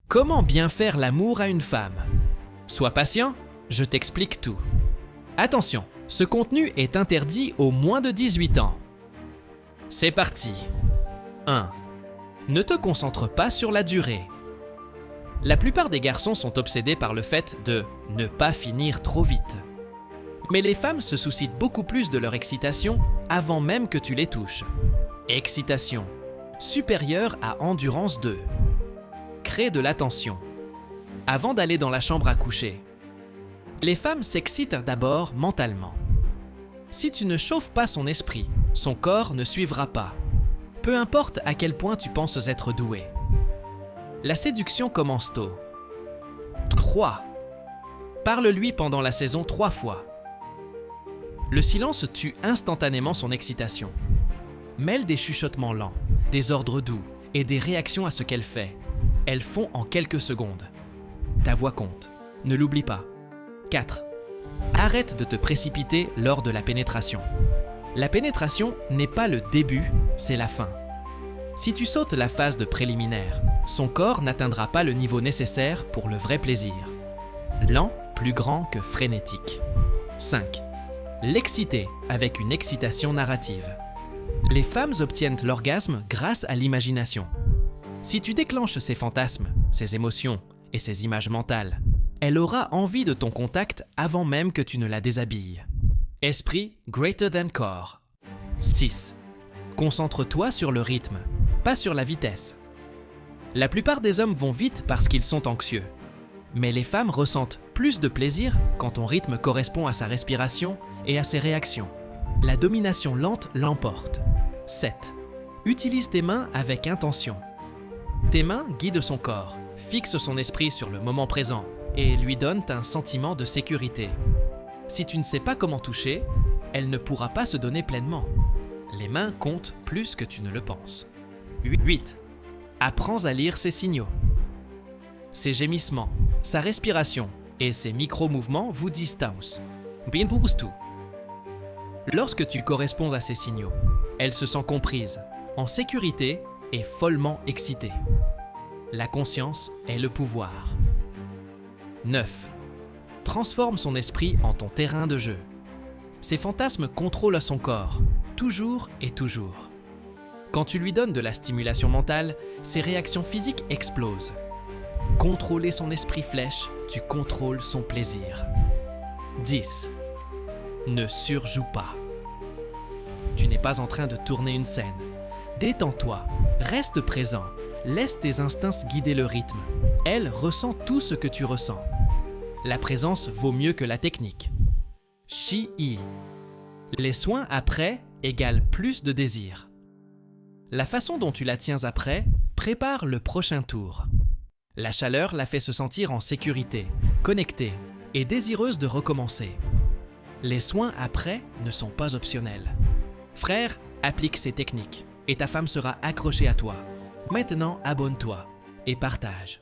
Comment bien faire l'amour à une femme? Sois patient, je t'explique tout. Attention, ce contenu est interdit aux moins de 18 ans. C'est parti. 1. Ne te concentre pas sur la durée. La plupart des garçons sont obsédés par le fait de ne pas finir trop vite. Mais les femmes se soucient beaucoup plus de leur excitation avant même que tu les touches. Excitation supérieure à endurance 2. Crée de l'attention. Avant d'aller dans la chambre à coucher, les femmes s'excitent d'abord mentalement. Si tu ne chauffes pas son esprit, son corps ne suivra pas. Peu importe à quel point tu penses être doué. La séduction commence tôt. 3. Parle-lui pendant la saison 3 fois. Le silence tue instantanément son excitation. Mêle des chuchotements lents, des ordres doux et des réactions à ce qu'elle fait. Elles font en quelques secondes. Ta voix compte. Ne l'oublie pas. 4. Arrête de te précipiter lors de la pénétration. La pénétration n'est pas le début, c'est la fin. Si tu sautes la phase de préliminaire, son corps n'atteindra pas le niveau nécessaire pour le vrai plaisir. Lent, plus grand que frénétique. 5. L'exciter avec une excitation narrative. Les femmes obtiennent l'orgasme grâce à l'imagination. Si tu déclenches ses fantasmes, ses émotions et ses images mentales, elle aura envie de ton contact avant même que tu ne la déshabilles. Esprit greater than corps. 6. Concentre-toi sur le rythme, pas sur la vitesse. La plupart des hommes vont vite parce qu'ils sont anxieux. Mais les femmes ressentent plus de plaisir quand ton rythme correspond à sa respiration et à ses réactions. La domination lente l'emporte. 7. Utilise tes mains avec intention. Tes mains guident son corps, fixent son esprit sur le moment présent et lui donnent un sentiment de sécurité. Si tu ne sais pas comment toucher, elle ne pourra pas se donner pleinement. Les mains comptent plus que tu ne le penses. 8. Apprends à lire ses signaux. Ses gémissements, sa respiration et ses micro-mouvements vous disent tous. Bien tout. Lorsque tu corresponds à ces signaux, elle se sent comprise, en sécurité et follement excitée. La conscience est le pouvoir. 9. Transforme son esprit en ton terrain de jeu. Ses fantasmes contrôlent son corps, toujours et toujours. Quand tu lui donnes de la stimulation mentale, ses réactions physiques explosent. Contrôler son esprit flèche, tu contrôles son plaisir. 10. Ne surjoue pas. Tu n'es pas en train de tourner une scène. Détends-toi, reste présent, laisse tes instincts guider le rythme. Elle ressent tout ce que tu ressens. La présence vaut mieux que la technique. Chi-i. Les soins après égale plus de désir. La façon dont tu la tiens après prépare le prochain tour. La chaleur la fait se sentir en sécurité, connectée et désireuse de recommencer. Les soins après ne sont pas optionnels. Frère, applique ces techniques et ta femme sera accrochée à toi. Maintenant, abonne-toi et partage.